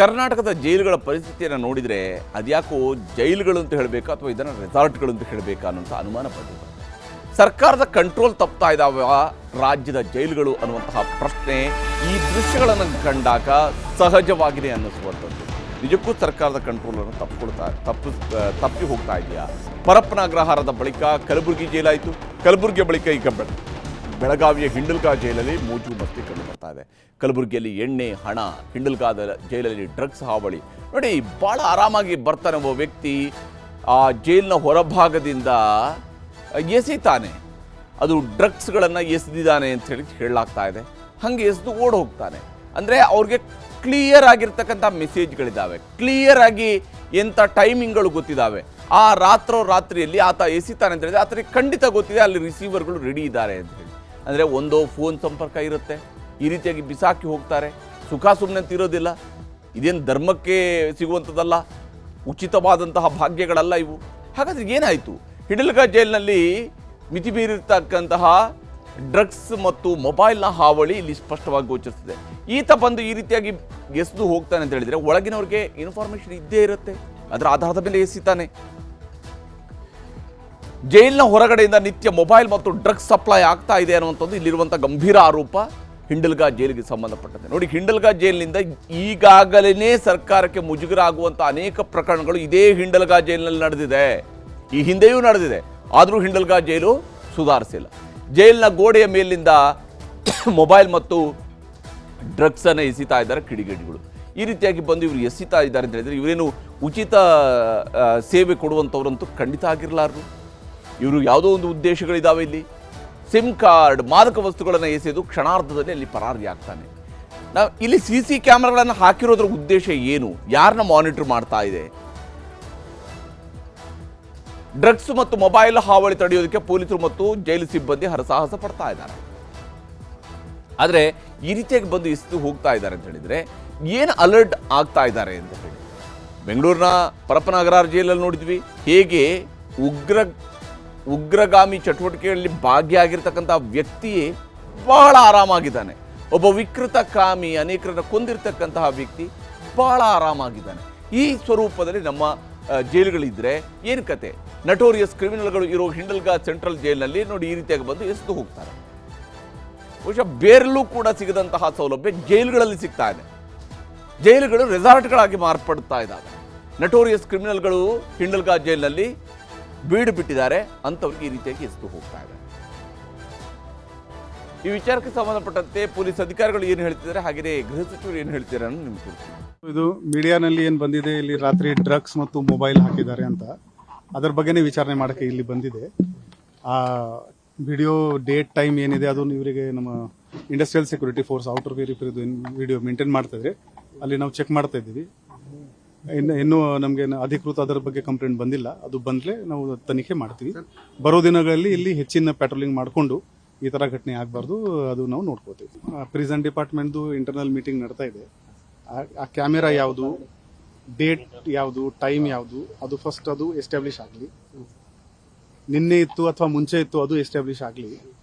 ಕರ್ನಾಟಕದ ಜೈಲುಗಳ ಪರಿಸ್ಥಿತಿಯನ್ನು ನೋಡಿದರೆ ಅದ್ಯಾಕೋ ಜೈಲುಗಳು ಅಂತ ಹೇಳಬೇಕಾ ಅಥವಾ ಇದನ್ನು ರೆಸಾರ್ಟ್ಗಳು ಅಂತ ಹೇಳಬೇಕಾ ಅನ್ನೋಂಥ ಅನುಮಾನ ಬಂದಿದೆ. ಸರ್ಕಾರದ ಕಂಟ್ರೋಲ್ ತಪ್ತಾ ಇದ್ದಾವ ರಾಜ್ಯದ ಜೈಲುಗಳು ಅನ್ನುವಂತಹ ಪ್ರಶ್ನೆ ಈ ದೃಶ್ಯಗಳನ್ನು ಕಂಡಾಗ ಸಹಜವಾಗಿದೆ ಅನ್ನಿಸುವಂಥದ್ದು. ನಿಜಕ್ಕೂ ಸರ್ಕಾರದ ಕಂಟ್ರೋಲನ್ನು ತಪ್ಪಿ ಹೋಗ್ತಾ ಇದೆಯಾ? ಪರಪ್ಪನ ಅಗ್ರಹಾರದ ಬಳಿಕ ಕಲಬುರಗಿ ಜೈಲಾಯಿತು, ಕಲಬುರಗಿಯ ಬಳಿಕ ಈಗ ಬೆಳಗಾವಿಯ ಹಿಂಡಲ್ಗಾ ಜೈಲಲ್ಲಿ ಮೋಜು ಮಸ್ತಿ ಕಂಡು ಬರ್ತಾ ಇದೆ. ಕಲಬುರಗಿಯಲ್ಲಿ ಎಣ್ಣೆ, ಹಣ, ಹಿಂಡಲ್ಗಾದ ಜೈಲಲ್ಲಿ ಡ್ರಗ್ಸ್ ಹಾವಳಿ. ನೋಡಿ, ಭಾಳ ಆರಾಮಾಗಿ ಬರ್ತಾನೆ ಒಬ್ಬ ವ್ಯಕ್ತಿ ಆ ಜೈಲಿನ ಹೊರಭಾಗದಿಂದ ಎಸಿತಾನೆ. ಅದು ಡ್ರಗ್ಸ್ಗಳನ್ನು ಎಸೆದಿದ್ದಾನೆ ಅಂತ ಹೇಳಲಾಗ್ತಾ ಇದೆ. ಹಾಗೆ ಎಸೆದು ಓಡ್ ಹೋಗ್ತಾನೆ. ಅಂದರೆ ಅವ್ರಿಗೆ ಕ್ಲಿಯರ್ ಆಗಿರ್ತಕ್ಕಂಥ ಮೆಸೇಜ್ಗಳಿದ್ದಾವೆ, ಕ್ಲಿಯರ್ ಆಗಿ ಎಂಥ ಟೈಮಿಂಗ್ಗಳು ಗೊತ್ತಿದ್ದಾವೆ. ಆ ರಾತ್ರಿಯಲ್ಲಿ ಆತ ಎಸಿತಾನೆ ಅಂತ ಹೇಳಿದ್ರೆ ಆತನಿಗೆ ಖಂಡಿತ ಗೊತ್ತಿದೆ ಅಲ್ಲಿ ರಿಸೀವರ್ಗಳು ರೆಡಿ ಇದ್ದಾರೆ ಅಂತ ಹೇಳಿ. ಅಂದರೆ ಒಂದೋ ಫೋನ್ ಸಂಪರ್ಕ ಇರುತ್ತೆ, ಈ ರೀತಿಯಾಗಿ ಬಿಸಾಕಿ ಹೋಗ್ತಾರೆ. ಸುಖ ಸುಮ್ಮನೆ ಇರೋದಿಲ್ಲ. ಇದೇನು ಧರ್ಮಕ್ಕೆ ಸಿಗುವಂಥದ್ದಲ್ಲ, ಉಚಿತವಾದಂತಹ ಭಾಗ್ಯಗಳಲ್ಲ ಇವು. ಹಾಗಾದರೆ ಏನಾಯಿತು? ಹಿಂಡಲ್ಗಾ ಜೈಲಿನಲ್ಲಿ ಮಿತಿ ಮೀರಿರ್ತಕ್ಕಂತಹ ಡ್ರಗ್ಸ್ ಮತ್ತು ಮೊಬೈಲ್ನ ಹಾವಳಿ ಇಲ್ಲಿ ಸ್ಪಷ್ಟವಾಗಿ ಗೋಚರಿಸಿದೆ. ಈತ ಬಂದು ಈ ರೀತಿಯಾಗಿ ಎಸೆದು ಹೋಗ್ತಾನೆ ಅಂತ ಹೇಳಿದರೆ ಒಳಗಿನವ್ರಿಗೆ ಇನ್ಫಾರ್ಮೇಷನ್ ಇದ್ದೇ ಇರುತ್ತೆ, ಅದರ ಆಧಾರದ ಮೇಲೆ ಎಸಿತಾನೆ. ಜೈಲಿನ ಹೊರಗಡೆಯಿಂದ ನಿತ್ಯ ಮೊಬೈಲ್ ಮತ್ತು ಡ್ರಗ್ಸ್ ಸಪ್ಲೈ ಆಗ್ತಾ ಇದೆ ಅನ್ನುವಂಥದ್ದು ಇಲ್ಲಿರುವಂಥ ಗಂಭೀರ ಆರೋಪ ಹಿಂಡಲ್ಗಾ ಜೈಲಿಗೆ ಸಂಬಂಧಪಟ್ಟಂತೆ. ನೋಡಿ, ಹಿಂಡಲ್ಗಾ ಜೈಲಿನಿಂದ ಈಗಾಗಲೇ ಸರ್ಕಾರಕ್ಕೆ ಮುಜುಗರ ಆಗುವಂಥ ಅನೇಕ ಪ್ರಕರಣಗಳು ಇದೇ ಹಿಂಡಲ್ಗಾ ಜೈಲಿನಲ್ಲಿ ನಡೆದಿದೆ, ಈ ಹಿಂದೆಯೂ ನಡೆದಿದೆ. ಆದರೂ ಹಿಂಡಲ್ಗಾ ಜೈಲು ಸುಧಾರಿಸಿಲ್ಲ. ಜೈಲಿನ ಗೋಡೆಯ ಮೇಲಿಂದ ಮೊಬೈಲ್ ಮತ್ತು ಡ್ರಗ್ಸನ್ನು ಎಸಿತಾ ಇದ್ದಾರೆ ಕಿಡಿಗೇಡಿಗಳು. ಈ ರೀತಿಯಾಗಿ ಬಂದು ಇವರು ಎಸಿತಾ ಇದ್ದಾರೆ ಅಂತ ಹೇಳಿದರೆ ಇವರೇನು ಉಚಿತ ಸೇವೆ ಕೊಡುವಂಥವ್ರಂತೂ ಖಂಡಿತ ಆಗಿರಲಾರರು. ಇವರು ಯಾವುದೋ ಒಂದು ಉದ್ದೇಶಗಳಿದ್ದಾವೆ. ಇಲ್ಲಿ ಸಿಮ್ ಕಾರ್ಡ್, ಮಾದಕ ವಸ್ತುಗಳನ್ನು ಎಸೆದು ಕ್ಷಣಾರ್ಧದಲ್ಲಿ ಅಲ್ಲಿ ಪರಾರಿ ಆಗ್ತಾನೆ. ನಾವು ಇಲ್ಲಿ CC ಕ್ಯಾಮ್ರಾಗಳನ್ನು ಹಾಕಿರೋದ್ರ ಉದ್ದೇಶ ಏನು? ಯಾರನ್ನ ಮಾನಿಟರ್ ಮಾಡ್ತಾ ಇದೆ? ಡ್ರಗ್ಸ್ ಮತ್ತು ಮೊಬೈಲ್ ಹಾವಳಿ ತಡೆಯೋದಕ್ಕೆ ಪೊಲೀಸರು ಮತ್ತು ಜೈಲು ಸಿಬ್ಬಂದಿ ಹರಸಾಹಸ ಪಡ್ತಾ ಇದ್ದಾರೆ. ಆದರೆ ಈ ರೀತಿಯಾಗಿ ಬಂದು ಎಸೆದು ಹೋಗ್ತಾ ಇದ್ದಾರೆ ಅಂತ ಹೇಳಿದರೆ ಏನು ಅಲರ್ಟ್ ಆಗ್ತಾ ಇದ್ದಾರೆ ಅಂತ ಹೇಳಿ. ಬೆಂಗಳೂರಿನ ಪರಪ್ಪನ ಅಗ್ರಹಾರ ಜೈಲಲ್ಲಿ ನೋಡಿದ್ವಿ ಹೇಗೆ ಉಗ್ರಗಾಮಿ ಚಟುವಟಿಕೆಗಳಲ್ಲಿ ಭಾಗಿಯಾಗಿರ್ತಕ್ಕಂಥ ವ್ಯಕ್ತಿಯೇ ಬಹಳ ಆರಾಮಾಗಿದ್ದಾನೆ. ಒಬ್ಬ ವಿಕೃತ ಕಾಮಿ, ಅನೇಕರನ್ನು ಕೊಂದಿರ್ತಕ್ಕಂತಹ ವ್ಯಕ್ತಿ ಬಹಳ ಆರಾಮಾಗಿದ್ದಾನೆ. ಈ ಸ್ವರೂಪದಲ್ಲಿ ನಮ್ಮ ಜೈಲುಗಳಿದ್ದರೆ ಏನು ಕತೆ? ನಟೋರಿಯಸ್ ಕ್ರಿಮಿನಲ್ಗಳು ಇರೋ ಹಿಂಡಲ್ಗಾ ಸೆಂಟ್ರಲ್ ಜೈಲಿನಲ್ಲಿ ನೋಡಿ ಈ ರೀತಿಯಾಗಿ ಬಂದು ಎಸೆದು ಹೋಗ್ತಾರೆ. ಬಹುಶಃ ಬೇರೆಲ್ಲೂ ಕೂಡ ಸಿಗದಂತಹ ಸೌಲಭ್ಯ ಜೈಲುಗಳಲ್ಲಿ ಸಿಗ್ತಾ ಇದೆ. ಜೈಲುಗಳು ರೆಸಾರ್ಟ್ಗಳಾಗಿ ಮಾರ್ಪಡ್ತಾ ಇದ್ದಾವೆ. ನಟೋರಿಯಸ್ ಕ್ರಿಮಿನಲ್ಗಳು ಹಿಂಡಲ್ಗಾ ಜೈಲಿನಲ್ಲಿ ಬೀಡು ಬಿಟ್ಟಿದ್ದಾರೆ, ಅಂಥವ್ರಿಗೆ ಈ ರೀತಿಯಾಗಿ ಎಸೆದು ಹೋಗ್ತಾ ಇದೆ. ಈ ವಿಚಾರಕ್ಕೆ ಸಂಬಂಧಪಟ್ಟಂತೆ ಪೊಲೀಸ್ ಅಧಿಕಾರಿಗಳು ಏನು ಹೇಳ್ತಿದ್ದಾರೆ, ಹಾಗೆಯೇ ಗೃಹ ಸಚಿವರು ಏನು ಹೇಳ್ತಿದ್ದಾರೆ ಅನ್ನೋದು ನಿಮ್ಗೆ ತೋರಿಸ್ತೀನಿ. ಇದು ಮೀಡಿಯಾನಲ್ಲಿ ಏನು ಬಂದಿದೆ, ಇಲ್ಲಿ ರಾತ್ರಿ ಡ್ರಗ್ಸ್ ಮತ್ತು ಮೊಬೈಲ್ ಹಾಕಿದ್ದಾರೆ ಅಂತ, ಅದರ ಬಗ್ಗೆನೇ ವಿಚಾರಣೆ ಮಾಡೋಕ್ಕೆ ಇಲ್ಲಿ ಬಂದಿದೆ. ಆ ವಿಡಿಯೋ ಡೇಟ್ ಟೈಮ್ ಏನಿದೆ ಅದು ಇವರಿಗೆ ನಮ್ಮ industrial security force outer video maintain ಮಾಡ್ತಾ ಇದ್ರೆ ಅಲ್ಲಿ ನಾವು ಚೆಕ್ ಮಾಡ್ತಾ ಇದ್ದೀವಿ. ಇನ್ನೂ ನಮಗೆ ಅಧಿಕೃತ ಅದರ ಬಗ್ಗೆ ಕಂಪ್ಲೇಂಟ್ ಬಂದಿಲ್ಲ. ಅದು ಬಂದರೆ ನಾವು ತನಿಖೆ ಮಾಡ್ತೀವಿ. ಬರೋ ದಿನಗಳಲ್ಲಿ ಇಲ್ಲಿ ಹೆಚ್ಚಿನ ಪ್ಯಾಟ್ರೋಲಿಂಗ್ ಮಾಡಿಕೊಂಡು ಈ ಥರ ಘಟನೆ ಆಗಬಾರ್ದು, ಅದು ನಾವು ನೋಡ್ಕೋತೀವಿ. ಪ್ರಿಸನ್ ಡಿಪಾರ್ಟ್ಮೆಂಟ್ದು ಇಂಟರ್ನಲ್ ಮೀಟಿಂಗ್ ನಡ್ತಾ ಇದೆ. ಆ ಕ್ಯಾಮೆರಾ ಯಾವುದು, ಡೇಟ್ ಯಾವುದು, ಟೈಮ್ ಯಾವುದು, ಅದು ಫಸ್ಟ್ ಅದು ಎಸ್ಟಾಬ್ಲಿಷ್ ಆಗಲಿ. ನಿನ್ನೆ ಇತ್ತು ಅಥವಾ ಮುಂಚೆ ಇತ್ತು ಅದು ಎಸ್ಟಾಬ್ಲಿಷ್ ಆಗಲಿ,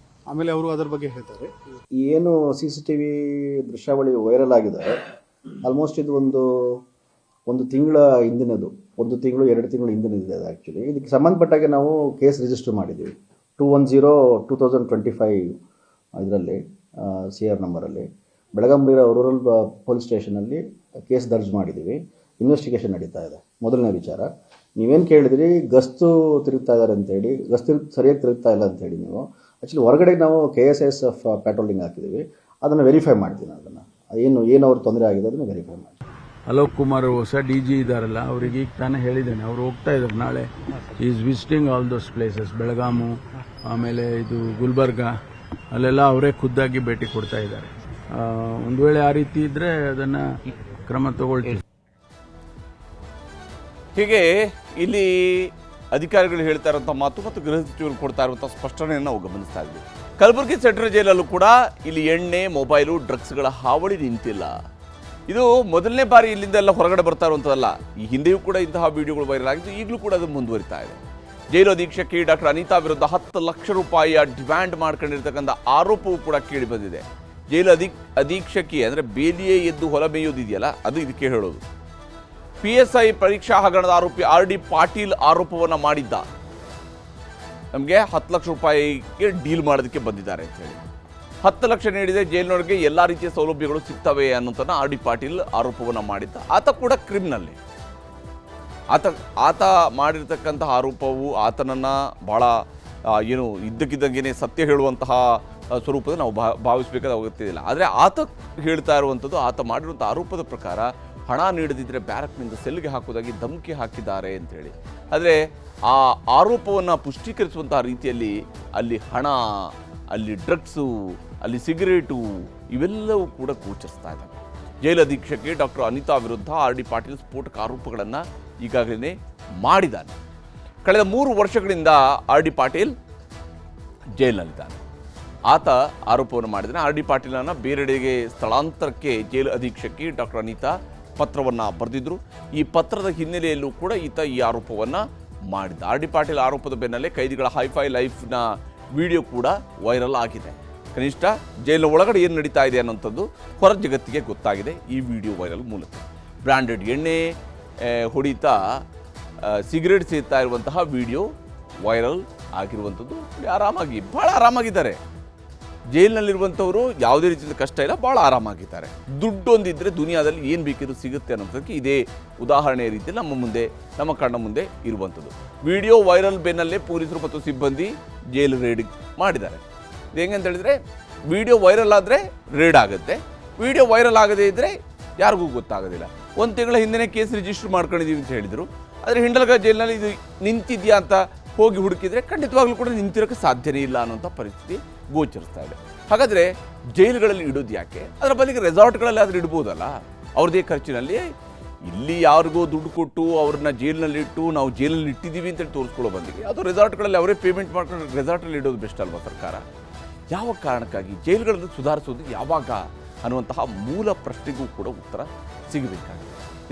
ಆಮೇಲೆ ಅವರು ಅದರ ಬಗ್ಗೆ ಹೇಳ್ತಾರೆ. ಏನು CCTV ದೃಶ್ಯಾವಳಿ ವೈರಲ್ ಆಗಿದೆ, ಆಲ್ಮೋಸ್ಟ್ ಇದು ಒಂದು ತಿಂಗಳ ಹಿಂದಿನದು, 1 ತಿಂಗಳು 2 ತಿಂಗಳು ಹಿಂದಿನದಿದೆ. ಆ್ಯಕ್ಚುಲಿ ಇದಕ್ಕೆ ಸಂಬಂಧಪಟ್ಟಾಗೆ ನಾವು ಕೇಸ್ ರಿಜಿಸ್ಟರ್ ಮಾಡಿದ್ದೀವಿ 210/2025 ಇದರಲ್ಲಿ CR ನಂಬರಲ್ಲಿ ಬೆಳಗಾವಿ ರೂರಲ್ ಪೊಲೀಸ್ ಸ್ಟೇಷನಲ್ಲಿ ಕೇಸ್ ದರ್ಜ್ ಮಾಡಿದ್ದೀವಿ. ಇನ್ವೆಸ್ಟಿಗೇಷನ್ ನಡೀತಾ ಇದೆ. ಮೊದಲನೇ ವಿಚಾರ, ನೀವೇನು ಕೇಳಿದ್ರಿ ಗಸ್ತು ತಿರುಗ್ತಾ ಇದ್ದಾರೆ ಅಂತೇಳಿ, ಗಸ್ತು ಸರಿಯಾಗಿ ತಿರುಗ್ತಾ ಇಲ್ಲ ಅಂತೇಳಿ. ನೀವು ಆ್ಯಕ್ಚುಲಿ ಹೊರಗಡೆ ನಾವು KSSF ಪ್ಯಾಟ್ರೋಲಿಂಗ್ ಹಾಕಿದ್ದೀವಿ, ಅದನ್ನು ವೆರಿಫೈ ಮಾಡ್ತೀನಿ. ಅದನ್ನು ಏನು ಅವ್ರಿಗೆ ತೊಂದರೆ ಆಗಿದೆ ಅದನ್ನು ವೆರಿಫೈ ಮಾಡಿ. ಅಲೋಕ್ ಕುಮಾರ್ ಹೊಸ DG ಇದ್ದಾರಲ್ಲ, ಅವ್ರಿಗೆ ಈಗ ತಾನೇ ಹೇಳಿದ್ದೇನೆ, ಅವರು ಹೋಗ್ತಾ ಇದ್ದಾರೆ ನಾಳೆ. Is visiting all those places, Belgaum, ಆಮೇಲೆ ಇದು ಗುಲ್ಬರ್ಗ, ಅಲ್ಲೆಲ್ಲ ಅವರೇ ಖುದ್ದಾಗಿ ಭೇಟಿ ಕೊಡ್ತಾ ಇದ್ದಾರೆ. ಒಂದು ವೇಳೆ ಆ ರೀತಿ ಇದ್ರೆ ಅದನ್ನ ಕ್ರಮ ತಗೊಳ್ತೀವಿ. ಹೀಗೆ ಇಲ್ಲಿ ಅಧಿಕಾರಿಗಳು ಹೇಳ್ತಾ ಇರುವಂಥ ಮಾತು ಮತ್ತು ಗೃಹ ಸಚಿವರು ಕೊಡ್ತಾ ಇರುವಂಥ ಸ್ಪಷ್ಟನೆಯನ್ನು ನಾವು ಗಮನಿಸ್ತಾ ಇದ್ವಿ. ಕಲಬುರಗಿ ಸೆಂಟ್ರಲ್ ಜೈಲಲ್ಲೂ ಕೂಡ ಇಲ್ಲಿ ಎಣ್ಣೆ, ಮೊಬೈಲು, ಡ್ರಗ್ಸ್ಗಳ ಹಾವಳಿ ನಿಂತಿಲ್ಲ. ಇದು ಮೊದಲನೇ ಬಾರಿ ಇಲ್ಲಿಂದ ಎಲ್ಲ ಹೊರಗಡೆ ಬರ್ತಾ ಇರುವಂಥದ್ದಲ್ಲ. ಈ ಹಿಂದೆಯೂ ಕೂಡ ಇಂತಹ ವಿಡಿಯೋಗಳು ವೈರಲ್ ಆಗಿದ್ದು, ಈಗಲೂ ಕೂಡ ಅದು ಮುಂದುವರಿತಾ ಇದೆ. ಜೈಲು ಅಧೀಕ್ಷಕಿ ಡಾಕ್ಟರ್ ಅನಿತಾ ವಿರುದ್ಧ 10 ಲಕ್ಷ ರೂಪಾಯಿಯ ಡಿಮ್ಯಾಂಡ್ ಮಾಡ್ಕೊಂಡಿರ್ತಕ್ಕಂಥ ಆರೋಪವೂ ಕೂಡ ಕೇಳಿ ಬಂದಿದೆ. ಜೈಲು ಅಧೀಕ್ಷಕಿ ಅಂದರೆ ಬೇಲಿಯೇ ಎದ್ದು ಹೊಲ ಮೇಯೋದಿದೆಯಲ್ಲ, ಅದು ಇದಕ್ಕೆ ಹೇಳೋದು. PSI ಪರೀಕ್ಷಾ ಹಗರಣದ ಆರೋಪಿ RD ಪಾಟೀಲ್ ಆರೋಪವನ್ನು ಮಾಡಿದ್ದ. ನಮಗೆ 10 ಲಕ್ಷ ರೂಪಾಯಿಗೆ ಡೀಲ್ ಮಾಡೋದಕ್ಕೆ ಬಂದಿದ್ದಾರೆ ಅಂತ ಹೇಳಿ 10 ಲಕ್ಷ ನೀಡಿದರೆ ಜೈಲಿನೊಳಗೆ ಎಲ್ಲ ರೀತಿಯ ಸೌಲಭ್ಯಗಳು ಸಿಗ್ತವೆ ಅನ್ನೋದನ್ನು RD ಪಾಟೀಲ್ ಆರೋಪವನ್ನು ಮಾಡಿದ್ದ. ಆತ ಕೂಡ ಕ್ರಿಮಿನಲ್ಲೇ. ಆತ ಮಾಡಿರ್ತಕ್ಕಂತಹ ಆರೋಪವು ಆತನನ್ನು ಭಾಳ ಏನು ಇದ್ದಕ್ಕಿದ್ದಂಗೆ ಸತ್ಯ ಹೇಳುವಂತಹ ಸ್ವರೂಪದ ನಾವು ಭಾವಿಸಬೇಕಾದ ಅಗತ್ಯ ಇಲ್ಲ. ಆದರೆ ಆತ ಹೇಳ್ತಾ ಇರುವಂಥದ್ದು, ಆತ ಮಾಡಿರುವಂಥ ಆರೋಪದ ಪ್ರಕಾರ ಹಣ ನೀಡದಿದ್ದರೆ ಬ್ಯಾರಕ್ನಿಂದ ಸೆಲ್ಗೆ ಹಾಕೋದಾಗಿ ಧಮಕಿ ಹಾಕಿದ್ದಾರೆ ಅಂತೇಳಿ. ಆದರೆ ಆ ಆರೋಪವನ್ನು ಪುಷ್ಟೀಕರಿಸುವಂತಹ ರೀತಿಯಲ್ಲಿ ಅಲ್ಲಿ ಹಣ, ಅಲ್ಲಿ ಡ್ರಗ್ಸು, ಅಲ್ಲಿ ಸಿಗರೇಟು ಇವೆಲ್ಲವೂ ಕೂಡ ಗೋಚರಿಸ್ತಾ ಇದ್ದಾವೆ. ಜೈಲು ಅಧೀಕ್ಷಕಿ ಡಾಕ್ಟರ್ ಅನಿತಾ ವಿರುದ್ಧ RD ಪಾಟೀಲ್ ಸ್ಫೋಟಕ ಆರೋಪಗಳನ್ನು ಈಗಾಗಲೇ ಮಾಡಿದ್ದಾನೆ. ಕಳೆದ 3 ವರ್ಷಗಳಿಂದ RD ಪಾಟೀಲ್ ಜೈಲಿನಲ್ಲಿದ್ದಾನೆ. ಆತ ಆರೋಪವನ್ನು ಮಾಡಿದ್ದಾನೆ. RD ಪಾಟೀಲನ್ನು ಬೇರೆಡೆಗೆ ಸ್ಥಳಾಂತರಕ್ಕೆ ಜೈಲು ಅಧೀಕ್ಷಕಿ ಡಾಕ್ಟರ್ ಅನಿತಾ ಪತ್ರವನ್ನು ಬರೆದಿದ್ದರು. ಈ ಪತ್ರದ ಹಿನ್ನೆಲೆಯಲ್ಲೂ ಕೂಡ ಈತ ಈ ಆರೋಪವನ್ನು ಮಾಡಿದ್ದ. RD ಪಾಟೀಲ್ ಆರೋಪದ ಬೆನ್ನಲ್ಲೇ ಕೈದಿಗಳ ಹೈಫೈ ಲೈಫ್ನ ವಿಡಿಯೋ ಕೂಡ ವೈರಲ್ ಆಗಿದೆ. ಕನಿಷ್ಠ ಜೈಲಿನ ಒಳಗಡೆ ಏನು ನಡೀತಾ ಇದೆ ಅನ್ನೋಂಥದ್ದು ಹೊರ ಜಗತ್ತಿಗೆ ಗೊತ್ತಾಗಿದೆ ಈ ವಿಡಿಯೋ ವೈರಲ್ ಮೂಲಕ. ಬ್ರ್ಯಾಂಡೆಡ್ ಎಣ್ಣೆ ಹೊಡಿತಾ ಸಿಗರೇಟ್ ಸೇರ್ತಾ ಇರುವಂತಹ ವಿಡಿಯೋ ವೈರಲ್ ಆಗಿರುವಂಥದ್ದು. ಆರಾಮಾಗಿ ಭಾಳ ಆರಾಮಾಗಿದ್ದಾರೆ ಜೈಲಿನಲ್ಲಿರುವಂಥವರು. ಯಾವುದೇ ರೀತಿಯ ಕಷ್ಟ ಇಲ್ಲ, ಭಾಳ ಆರಾಮಾಗಿದ್ದಾರೆ. ದುಡ್ಡು ಒಂದಿದ್ದರೆ ದುನಿಯಾದಲ್ಲಿ ಏನು ಬೇಕಿದ್ರು ಸಿಗುತ್ತೆ ಅನ್ನೋದಕ್ಕೆ ಇದೇ ಉದಾಹರಣೆಯ ರೀತಿಯಲ್ಲಿ ನಮ್ಮ ಕಣ್ಣ ಮುಂದೆ ಇರುವಂಥದ್ದು. ವಿಡಿಯೋ ವೈರಲ್ ಬೆನ್ನಲ್ಲೇ ಪೊಲೀಸರು ಮತ್ತು ಸಿಬ್ಬಂದಿ ಜೈಲು ರೇಡ್ ಮಾಡಿದ್ದಾರೆ. ಇದು ಹೆಂಗಂತ ಹೇಳಿದ್ರೆ, ವಿಡಿಯೋ ವೈರಲ್ ಆದರೆ ರೇಡ್ ಆಗುತ್ತೆ, ವಿಡಿಯೋ ವೈರಲ್ ಆಗದೇ ಇದ್ದರೆ ಯಾರಿಗೂ ಗೊತ್ತಾಗೋದಿಲ್ಲ. 1 ತಿಂಗಳ ಹಿಂದೆ ಕೇಸ್ ರಿಜಿಸ್ಟರ್ ಮಾಡ್ಕೊಂಡಿದ್ದೀವಿ ಅಂತ ಹೇಳಿದರು. ಆದರೆ ಹಿಂಡಲ್ಗ ಜೈಲಿನಲ್ಲಿ ಇದು ನಿಂತಿದೆಯಾ ಅಂತ ಹೋಗಿ ಹುಡುಕಿದರೆ ಖಂಡಿತವಾಗ್ಲೂ ಕೂಡ ನಿಂತಿರೋಕ್ಕೆ ಸಾಧ್ಯನೇ ಇಲ್ಲ ಅನ್ನೋಂಥ ಪರಿಸ್ಥಿತಿ ಗೋಚರಿಸ್ತಾ ಇದೆ. ಹಾಗಾದರೆ ಜೈಲುಗಳಲ್ಲಿ ಇಡೋದು ಯಾಕೆ? ಅದರ ಬದಲಿಗೆ ರೆಸಾರ್ಟ್ಗಳಲ್ಲಿ ಆದರೂ ಇಡ್ಬೋದಲ್ಲ, ಅವ್ರದ್ದೇ ಖರ್ಚಿನಲ್ಲಿ. ಇಲ್ಲಿ ಯಾರಿಗೋ ದುಡ್ಡು ಕೊಟ್ಟು ಅವ್ರನ್ನ ಜೈಲಿನಲ್ಲಿ ಇಟ್ಟು ನಾವು ಜೈಲಲ್ಲಿ ಇಟ್ಟಿದ್ದೀವಿ ಅಂತೇಳಿ ತೋರಿಸ್ಕೊಳ್ಳೋ ಬಂದಿಗೆ ಅದು ರೆಸಾರ್ಟ್ಗಳಲ್ಲಿ ಅವರೇ ಪೇಮೆಂಟ್ ಮಾಡ್ಕೊಂಡು ರೆಸಾರ್ಟಲ್ಲಿ ಇಡೋದು ಬೆಸ್ಟ್ ಅಲ್ವಾ ಸರ್ಕಾರ? ಯಾವ ಕಾರಣಕ್ಕಾಗಿ ಜೈಲುಗಳನ್ನು ಸುಧಾರಿಸೋದು ಯಾವಾಗ ಅನ್ನುವಂತಹ ಮೂಲ ಪ್ರಶ್ನೆಗೂ ಕೂಡ ಉತ್ತರ ಸಿಗಬೇಕಾಗಿದೆ.